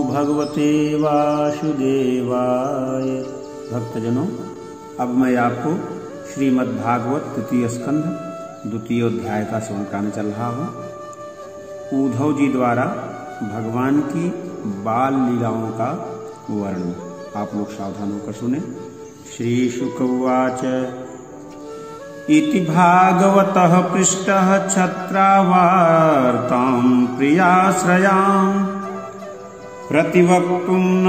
भगवते वासुदेवाय। भक्तजनों, अब मैं आपको श्रीमद्भागवत तृतीय स्कंध द्वितीय अध्याय का श्रवण कराने चल रहा हूँ। उद्धव जी द्वारा भगवान की बाल लीलाओं का वर्णन। आप लोग सावधान होकर सुने। श्री शुक उवाच इति भागवतः पृष्टः छत्रावार्तां प्रियाश्रयां प्रतिवक्तुं न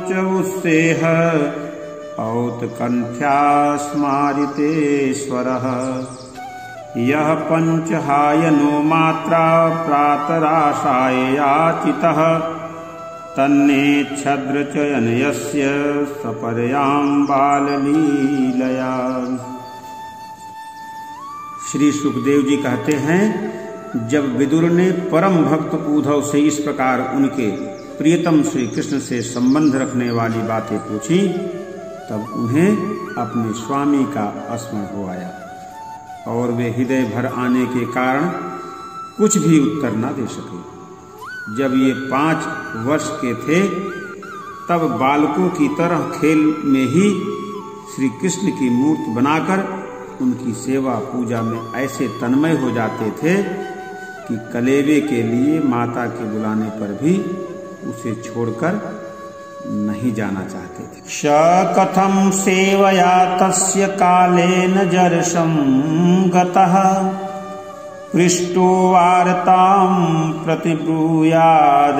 च उत्सेह औत्कण्ठ्या स्मारितेश्वरः यः पञ्चहायनो मात्रा प्रातराशाय याचितः तन्नेच्छद्रचयन यस्य सपर्यां बाललीलया। श्री सुखदेव जी कहते हैं, जब विदुर ने परम भक्त उद्धव से इस प्रकार उनके प्रियतम श्री कृष्ण से संबंध रखने वाली बातें पूछी, तब उन्हें अपने स्वामी का स्मरण हो आया और वे हृदय भर आने के कारण कुछ भी उत्तर न दे सके। जब ये 5 वर्ष के थे, तब बालकों की तरह खेल में ही श्री कृष्ण की मूर्ति बनाकर उनकी सेवा पूजा में ऐसे तन्मय हो जाते थे कि कलेवे के लिए माता के बुलाने पर भी उसे छोड़कर नहीं जाना चाहते थे। श कथं सेवया तस्य कालेन जर्षं गतः पृष्टो वार्तां प्रतिब्रूयाद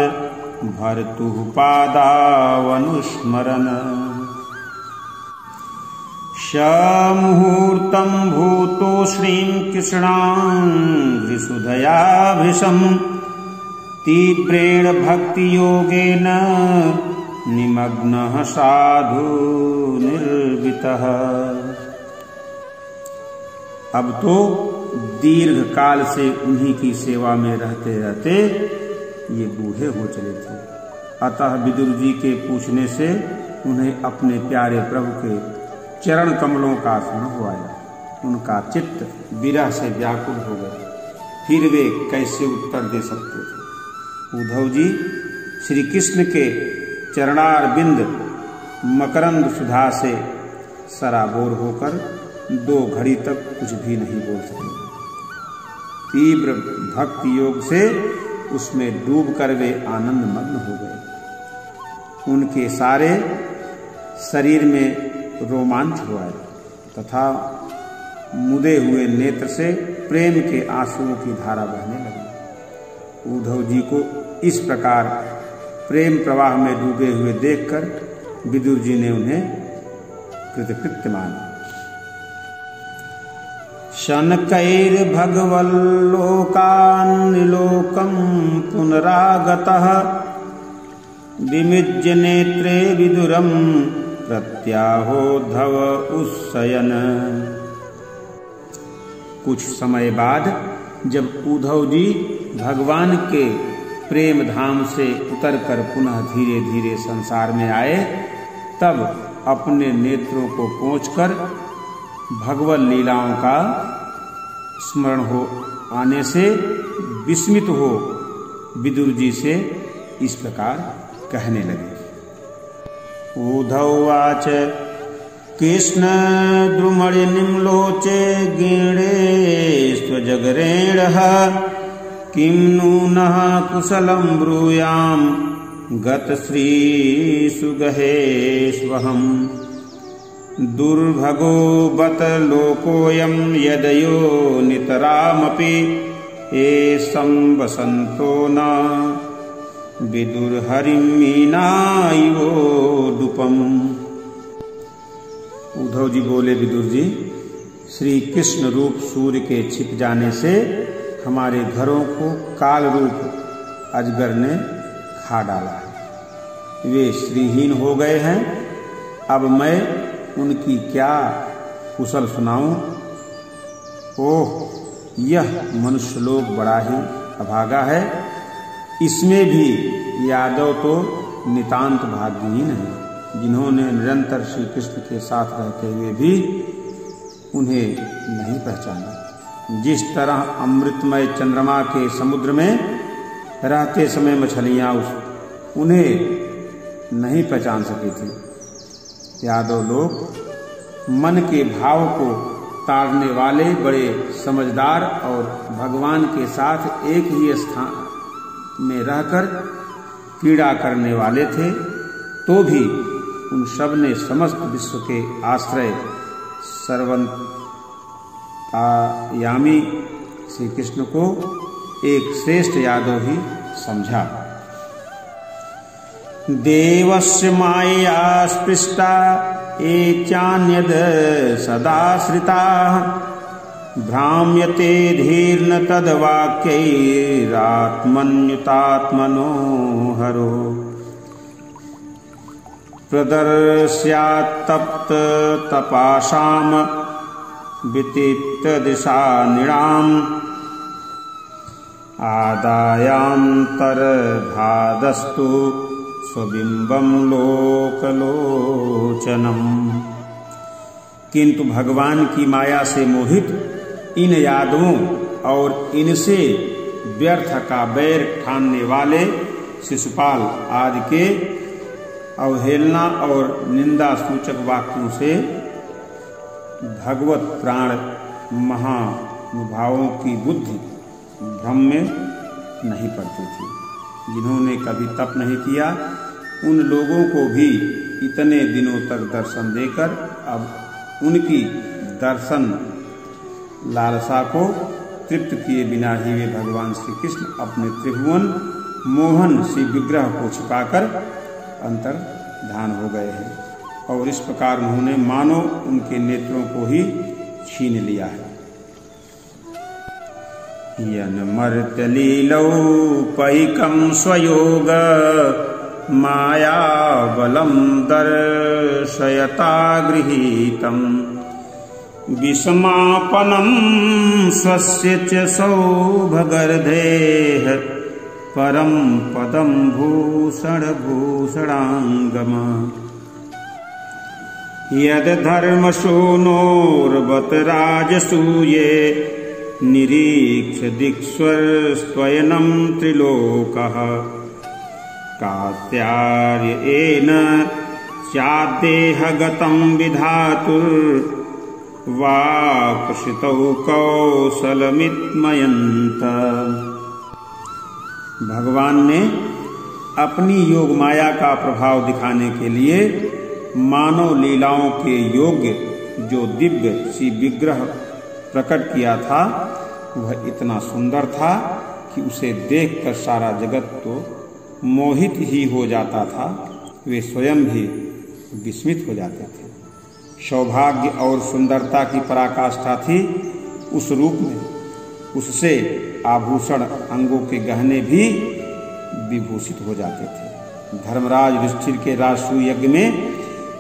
भर्तुः पादावनुस्मरन्। श मुहूर्तं भूतो श्रीं कृष्णां विशुधया भृशं तीव्रेण भक्तियोगेन निमग्नः साधु निर्वितः। अब तो दीर्घ काल से उन्हीं की सेवा में रहते रहते ये बूढ़े हो चले थे। अतः विदुर जी के पूछने से उन्हें अपने प्यारे प्रभु के चरण कमलों का स्मरण हो आया। उनका चित्त विरह से व्याकुल हो गया। फिर वे कैसे उत्तर दे सकते थे। उद्धव जी श्री कृष्ण के चरणार बिंद मकरंद सुधा से सराबोर होकर 2 घड़ी तक कुछ भी नहीं बोल सके। तीव्र भक्ति योग से उसमें डूबकर वे आनंद मग्न हो गए। उनके सारे शरीर में रोमांच हुआ तथा मुदे हुए नेत्र से प्रेम के आंसुओं की धारा बहने लगी। उद्धव जी को इस प्रकार प्रेम प्रवाह में डूबे हुए देखकर विदुर जी ने उन्हें कृतकृत्य माना। शनकैर्भगवल्लोकान्निलोकं पुनरागतः विमिज्य नेत्रे विदुरं प्रत्याहोद्धव उत्सयन। कुछ समय बाद जब उद्धव जी भगवान के प्रेम धाम से उतरकर पुनः धीरे धीरे संसार में आए, तब अपने नेत्रों को पोंछकर भगवत लीलाओं का स्मरण हो आने से विस्मित हो विदुर जी से इस प्रकार कहने लगे। उद्धवाच कृष्ण द्रुमणि निम्लोचे गीणे स्वजगरेणः किं नूनः कुशलं ब्रूयां गतश्रीसुगहेष्वहम् दुर्भगो बत लोकोऽयं यदयो नितरामपि एषं वसन्तो न विदुरहरिमीनायोडुपम्। उद्धव जी बोले, विदुर जी, श्री कृष्ण रूप सूर्य के छिप जाने से हमारे घरों को काल रूप अजगर ने खा डाला है। वे श्रीहीन हो गए हैं। अब मैं उनकी क्या कुशल सुनाऊं? ओह, यह मनुष्यलोक बड़ा ही अभागा है। इसमें भी यादव तो नितांत भाग्यहीन है, जिन्होंने निरंतर श्री कृष्ण के साथ रहते हुए भी उन्हें नहीं पहचाना। जिस तरह अमृतमय चंद्रमा के समुद्र में रहते समय मछलियां उन्हें नहीं पहचान सके थे। यादव लोग मन के भाव को ताड़ने वाले बड़े समझदार और भगवान के साथ एक ही स्थान में रहकर पीड़ा करने वाले थे, तो भी उन सब ने समस्त विश्व के आश्रय सर्वंतर्यामी श्री कृष्ण को एक श्रेष्ठ यादव ही समझा। देवस्य मायया स्पृष्टा ये चान्यद सदाश्रिता भ्राम्यते धीर्न तद्वाक्यैरात्मन्युतात्मनो हरो प्रदर्श्यात्तप्त तपाशाम वितिप्त दिशा निराम आदायांतर्भादस्तु स्वबिंबम लोकलोचनम। किंतु भगवान की माया से मोहित इन यादवों और इनसे व्यर्थ का बैर ठानने वाले शिशुपाल आदि के अवहेलना और निंदा सूचक वाक्यों से भगवत प्राण महानुभावों की बुद्धि भ्रम में नहीं पड़ती थी। जिन्होंने कभी तप नहीं किया, उन लोगों को भी इतने दिनों तक दर्शन देकर अब उनकी दर्शन लालसा को तृप्त किए बिना ही वे भगवान श्री कृष्ण अपने त्रिभुवन मोहन श्री विग्रह को छिपाकर अंतर्धान हो गए हैं और इस प्रकार उन्होंने मानो उनके नेत्रों को ही छीन लिया है। यन्मर्त्यलीलौपैकं स्वयोग मायाबलं दर्शयता गृहीतं विषमापनं स्वस्य च सौभगर्धेः परं पदं भूषणभूषणाङ्गम यद्धर्मशूनोर्वत राजसूये निरीक्ष दिक्स्वर्स्त्वयनं त्रिलोकः कात्यार्येण चादेहगतं विधातुर्वाकृषितौ कौशलमित्मयन्त। भगवान ने अपनी योग माया का प्रभाव दिखाने के लिए मानव लीलाओं के योग्य जो दिव्य श्री विग्रह प्रकट किया था, वह इतना सुंदर था कि उसे देखकर सारा जगत तो मोहित ही हो जाता था, वे स्वयं भी विस्मित हो जाते थे। सौभाग्य और सुंदरता की पराकाष्ठा थी उस रूप में, उससे आभूषण अंगों के गहने भी विभूषित हो जाते थे। धर्मराज युधिष्ठिर के राजसूय यज्ञ में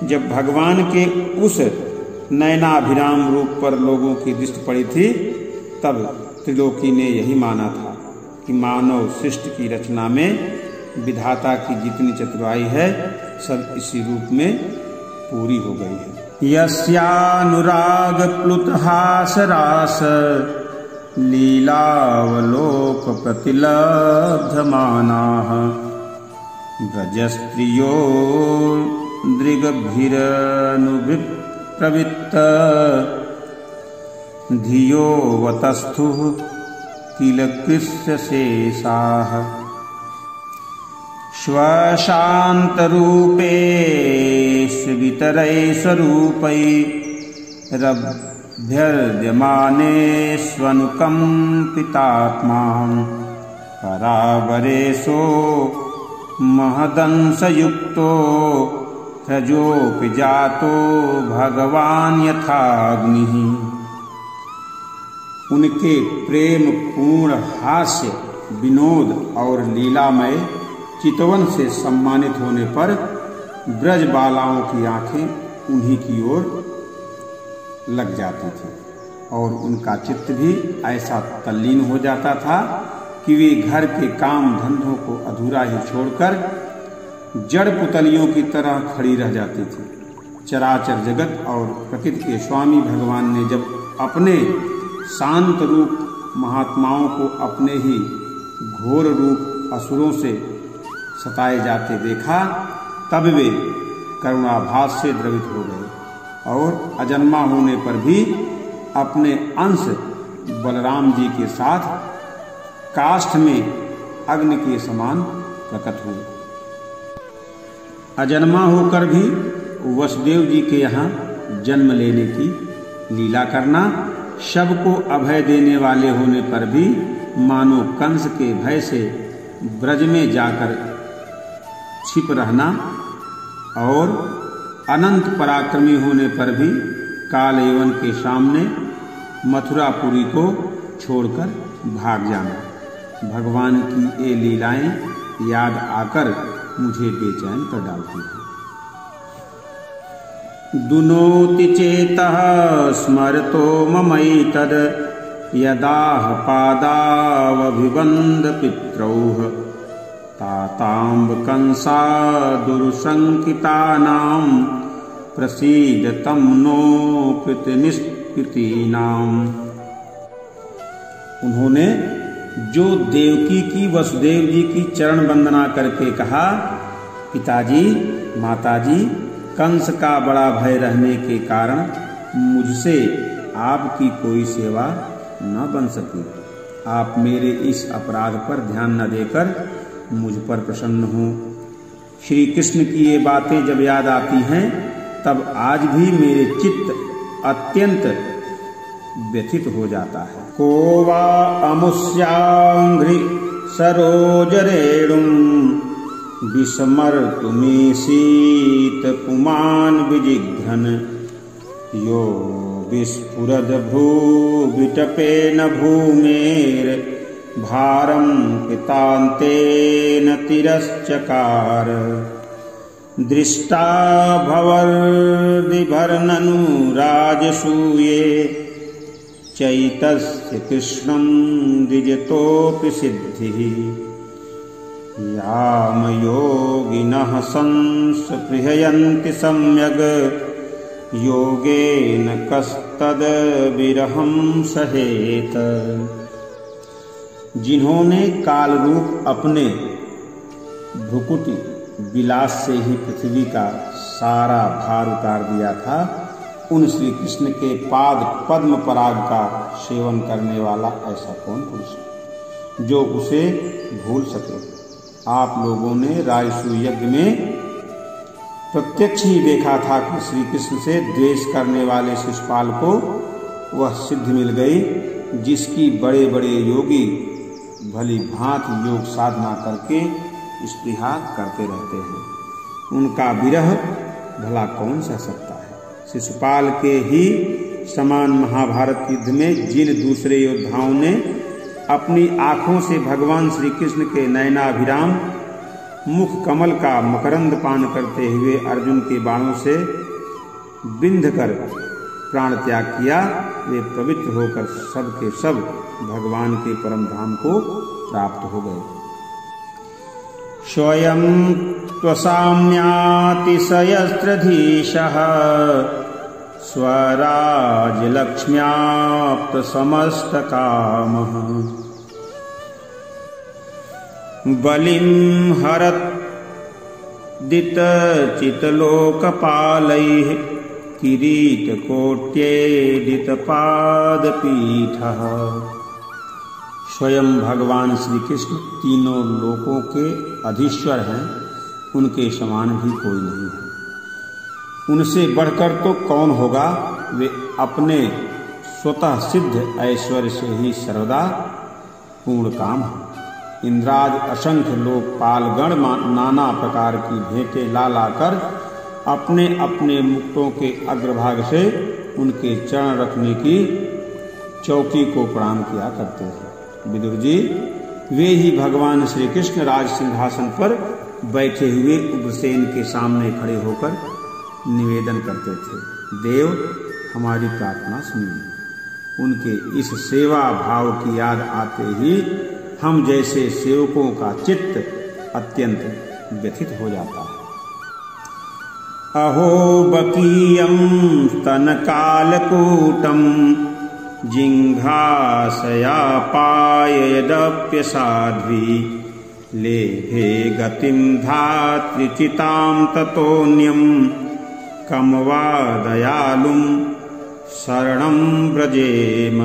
जब भगवान के उस नयनाभिराम रूप पर लोगों की दृष्टि पड़ी थी, तब त्रिलोकी ने यही माना था कि मानव सृष्टि की रचना में विधाता की जितनी चतुराई है सब इसी रूप में पूरी हो गई है। यस्यानुराग प्लुतहास रास लीलावलोक प्रतिलब्धमानाः ब्रजस्त्रियो दृगभिरनुप्रवृत्त धियो वतस्थुः किल कृष्यशेषाः स्वशान्तरूपेष्वितरैस्वरूपैरभ्यर्यमानेष्वनुकम्पितात्मा परावरेशो महदंसयुक्तो रजोऽपि जातो भगवान् यथाग्निः। उनके प्रेम पूर्ण हास्य, विनोद और लीलामय चितवन से सम्मानित होने पर ब्रज बालाओं की आंखें उन्हीं की ओर लग जाती थी और उनका चित्त भी ऐसा तल्लीन हो जाता था कि वे घर के काम धंधों को अधूरा ही छोड़कर जड़ पुतलियों की तरह खड़ी रह जाती थी। चराचर जगत और प्रकृति के स्वामी भगवान ने जब अपने शांत रूप महात्माओं को अपने ही घोर रूप असुरों से सताए जाते देखा, तब वे करुणाभास से द्रवित हो गए और अजन्मा होने पर भी अपने अंश बलराम जी के साथ काष्ठ में अग्नि के समान प्रकट हुए। अजन्मा होकर भी वसुदेव जी के यहाँ जन्म लेने की लीला करना, सबको अभय देने वाले होने पर भी मानो कंस के भय से ब्रज में जाकर छिप रहना और अनंत पराक्रमी होने पर भी काल यवन के सामने मथुरापुरी को छोड़कर भाग जाना। भगवान की ये लीलाएं याद आकर मुझे बेचैन कर डालती हैं। दुनोति चेतः स्मरतो ममैतद् यदाह पादावभिवन्द पित्रौः ताताम्ब कंसा दुर्शंकितानां प्रसीद तं नो कृतनिष्कृतीनाम्। उन्होंने जो देवकी की वसुदेव जी की चरण वंदना करके कहा, पिताजी माताजी, कंस का बड़ा भय रहने के कारण मुझसे आपकी कोई सेवा न बन सकी। आप मेरे इस अपराध पर ध्यान न देकर मुझ पर प्रसन्न हो। श्री कृष्ण की ये बातें जब याद आती हैं, तब आज भी मेरे चित्त अत्यंत व्यथित हो जाता है। को वा अमुष्यांघ्रि सरोजरेणुं विस्मर्तुमीशीत पुमान् विजिघ्रन् यो विस्फुरद भ्रूविटपेन भूमेर् भारं कृतान्तेन तिरश्चकार। दृष्टा भवर्दिभर्ननु राजसूये चैतस्य कृष्णं द्विजतोऽपि सिद्धिः। याम योगिनः संस्पृहयन्ति सम्यग् योगेन कस्तद् विरहं सहेत। जिन्होंने काल रूप अपने भ्रुकुटी विलास से ही पृथ्वी का सारा भार उतार दिया था, उन श्री कृष्ण के पाद पद्म पराग का सेवन करने वाला ऐसा कौन पुरुष जो उसे भूल सके। आप लोगों ने राजसूय यज्ञ में प्रत्यक्ष ही देखा था कि श्री कृष्ण से द्वेष करने वाले शिशुपाल को वह सिद्धि मिल गई जिसकी बड़े बड़े योगी भली भांति योग साधना करके स्पृहा करते रहते हैं। उनका विरह भला कौन सह सकता है। शिशुपाल के ही समान महाभारत युद्ध में जिन दूसरे योद्धाओं ने अपनी आंखों से भगवान श्री कृष्ण के नयनाभिराम मुख कमल का मकरंद पान करते हुए अर्जुन के बाणों से बिंध कर प्राण त्याग किया, वे पवित्र होकर सब के सब भगवान के परम धाम को प्राप्त हो गए। स्वयं त्वसाम्यातिशयस्त्रधीशः स्वराज्यलक्ष्म्याप्तसमस्तकामः बलिं हरद्दितचितलोकपालैः किरीटकोट्येदितपादपीठः। स्वयं भगवान श्री कृष्ण तीनों लोकों के अधीश्वर हैं, उनके समान भी कोई नहीं है। उनसे बढ़कर तो कौन होगा। वे अपने स्वतः सिद्ध ऐश्वर्य से ही सर्वदा पूर्ण काम हैं। इंद्राज असंख्य लोकपालगण नाना प्रकार की भेंटें ला लाकर अपने अपने मुक्तों के अग्रभाग से उनके चरण रखने की चौकी को प्रणाम किया करते हैं। विदुर जी, वे ही भगवान श्री कृष्ण राज सिंहासन पर बैठे हुए उग्रसेन के सामने खड़े होकर निवेदन करते थे, देव हमारी प्रार्थना सुनिए। उनके इस सेवा भाव की याद आते ही हम जैसे सेवकों का चित्त अत्यंत व्यथित हो जाता है। अहो बकीयं स्तनकालकूटं जिघ्रासयापाययदप्यसाध्वी लेभे गतिं धात्रिचितां ततोऽन्यं कं वा दयालुं शरणं व्रजेम।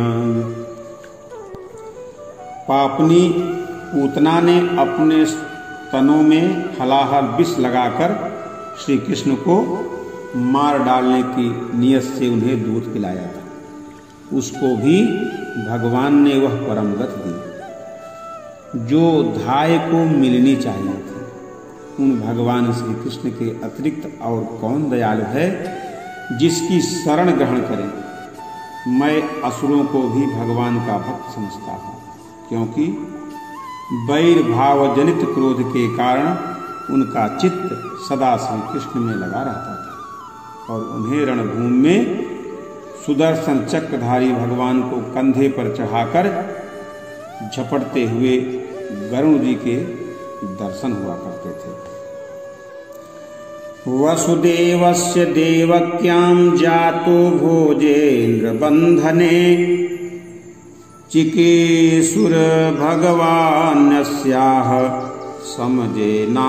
पापनी पूतना ने अपने स्तनों में हलाहल विष लगाकर श्री कृष्ण को मार डालने की नियत से उन्हें दूध पिलाया था। उसको भी भगवान ने वह परम गति दी जो धाय को मिलनी चाहिए थी। उन भगवान श्री कृष्ण के अतिरिक्त और कौन दयालु है जिसकी शरण ग्रहण करे। मैं असुरों को भी भगवान का भक्त समझता हूँ, क्योंकि वैर भाव जनित क्रोध के कारण उनका चित्त सदा श्री कृष्ण में लगा रहता था और उन्हें रणभूमि में सुदर्शन चक्रधारी भगवान को कंधे पर चढ़ाकर झपटते हुए गरुण जी के दर्शन हुआ करते थे। वसुदेवस्य देवक्यां जातो भोजेन्द्र बंधने चिकीसुर भगवान्यस्याः समजेनाभियाचितः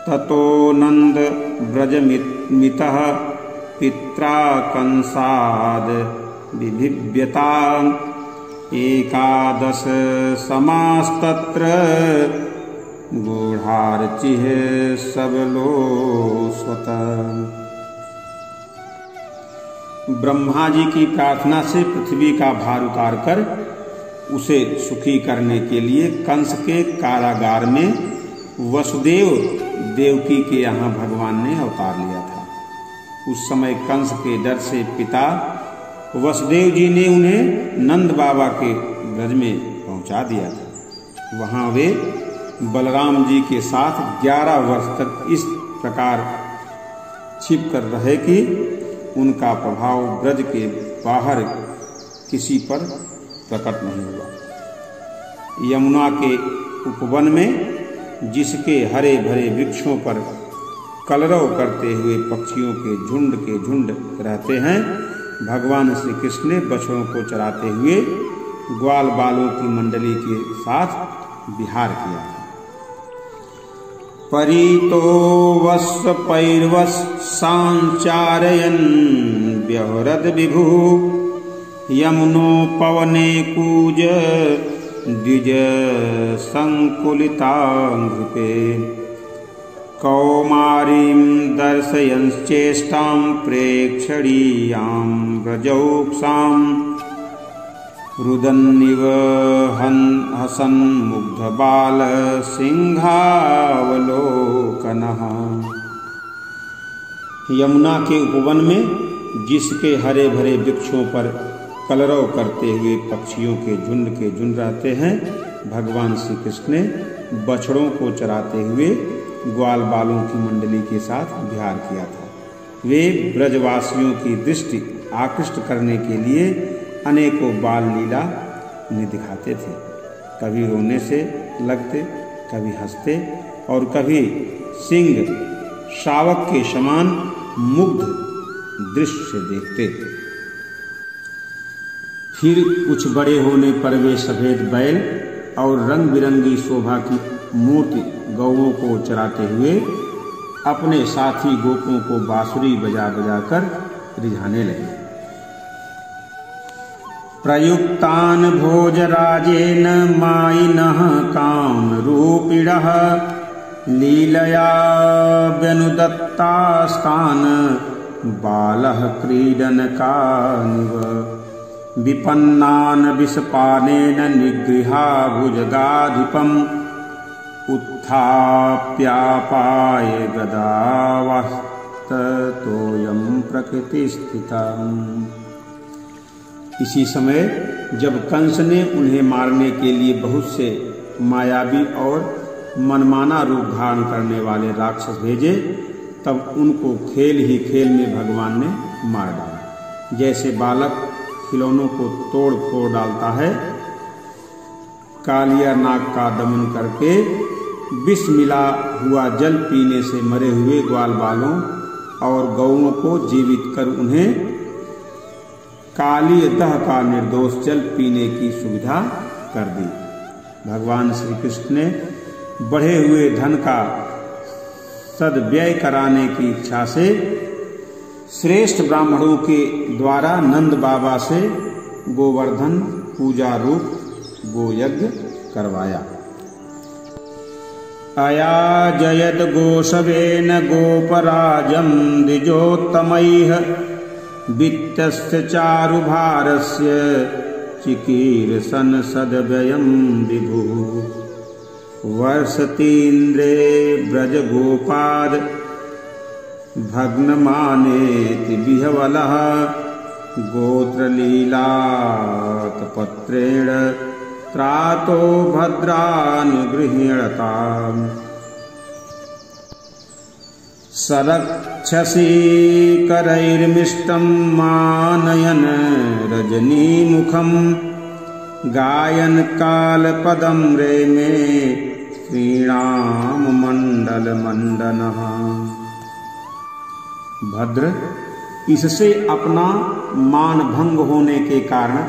ततो नंद ब्रजमितः पित्रा कंसाद विभिव्यता एकादश समास्तत्र गूढ़ार्चिः सबलोस्वत। ब्रह्मा जी की प्रार्थना से पृथ्वी का भार उतारकर उसे सुखी करने के लिए कंस के कारागार में वसुदेव देवकी के यहाँ भगवान ने अवतार लिया था। उस समय कंस के डर से पिता वसुदेव जी ने उन्हें नंद बाबा के ब्रज में पहुंचा दिया था। वहां वे बलराम जी के साथ 11 वर्ष तक इस प्रकार छिप कर रहे कि उनका प्रभाव ब्रज के बाहर किसी पर प्रकट नहीं हुआ। यमुना के उपवन में जिसके हरे भरे वृक्षों पर कलरव करते हुए पक्षियों के झुंड रहते हैं, भगवान श्री कृष्ण ने बछड़ों को चराते हुए ग्वाल बालों की मंडली के साथ विहार किया था। परीतो वस्व पैर्वस सांचारयन् व्यहरद विभु यमुनो पवने कूज द्विज संकुलितांघ्रिपे कौमारीं दर्शयंश्चेष्टां प्रेक्षणीयां व्रजौक्षां रुदन्निव हसन् मुग्धबाल सिंहावलोकनः। यमुना के उपवन में जिसके हरे भरे वृक्षों पर कलरव करते हुए पक्षियों के झुंड रहते हैं, भगवान श्री कृष्ण ने बछड़ों को चराते हुए ग्वाल बालों की मंडली के साथ विहार किया था। वे ब्रजवासियों की दृष्टि आकृष्ट करने के लिए अनेकों बाल लीला उन्हें दिखाते थे। कभी रोने से लगते, कभी हंसते और कभी सिंह शावक के समान मुग्ध दृश्य देखते। फिर कुछ बड़े होने पर वे सफेद बैल और रंग बिरंगी शोभा की मूर्ति गौओं को चराते हुए अपने साथी गोपों को बांसुरी बजा कर रिझाने लगे। प्रयुक्तान भोजराजेन मायिनः कामरूपिणः लीलया व्यनुदत्तास्तान् बालः क्रीडनकानिव विपन्नान् विषपानेन निगृहा भुजगाधिपम् उत्थाप्यापाय गदावस्ततोऽयं प्रकृतिस्थितम्। इसी समय जब कंस ने उन्हें मारने के लिए बहुत से मायावी और मनमाना रूप धारण करने वाले राक्षस भेजे, तब उनको खेल ही खेल में भगवान ने मार डाला। जैसे बालक खिलौनों को तोड़ फोड़ डालता है, कालिया नाग का दमन करके विष मिला हुआ जल पीने से मरे हुए ग्वाल बालों और गौओं को जीवित कर उन्हें काली दह का निर्दोष जल पीने की सुविधा कर दी। भगवान श्री कृष्ण ने बढ़े हुए धन का सद्व्यय कराने की इच्छा से श्रेष्ठ ब्राह्मणों के द्वारा नंद बाबा से गोवर्धन पूजा रूप गोयज्ञ करवाया। अयाजयद गोशवेन गोपराजं द्विजोत्तमैः वित्तस्य चारुभारस्य चिकीर्षन् सद्व्ययं विभुः। वर्षतीन्द्रे ब्रजगोपाद भग्नमानेति विह्वलः गोत्रलीलातपत्रेण त्रातो भद्रानुगृह्णताम्। सरक्षसी करैर्मिष्टं मानयन् रजनीमुखं गायन् कालपदं रेमे श्रीणाम मंडल मंडनः। भद्र इससे अपना मान भंग होने के कारण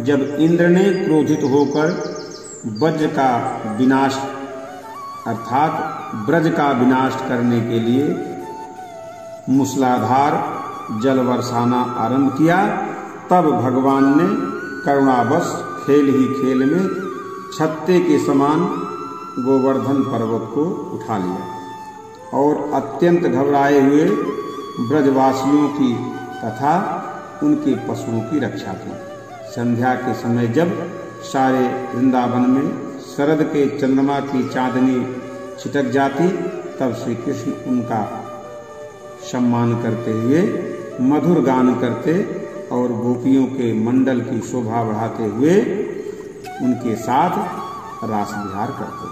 जब इंद्र ने क्रोधित होकर वज्र का विनाश अर्थात ब्रज का विनाश करने के लिए मूसलाधार जल बरसाना आरंभ किया, तब भगवान ने करुणावश खेल ही खेल में छत्ते के समान गोवर्धन पर्वत को उठा लिया और अत्यंत घबराए हुए ब्रजवासियों की तथा उनके पशुओं की रक्षा की। संध्या के समय जब सारे वृंदावन में शरद के चंद्रमा की चांदनी छिटक जाती, तब श्री कृष्ण उनका सम्मान करते हुए मधुर गान करते और गोपियों के मंडल की शोभा बढ़ाते हुए उनके साथ रास विहार करते।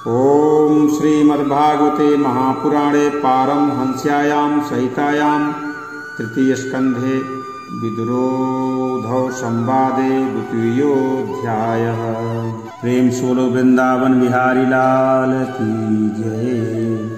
ओम श्रीमद्भागवते महापुराणे पारमहंस्यायां सहितायां तृतीय स्कंधे विदुरोद्धव संवादे द्वितीयोऽध्यायः। प्रेम सोलो वृंदावन बिहारी लाल की जय।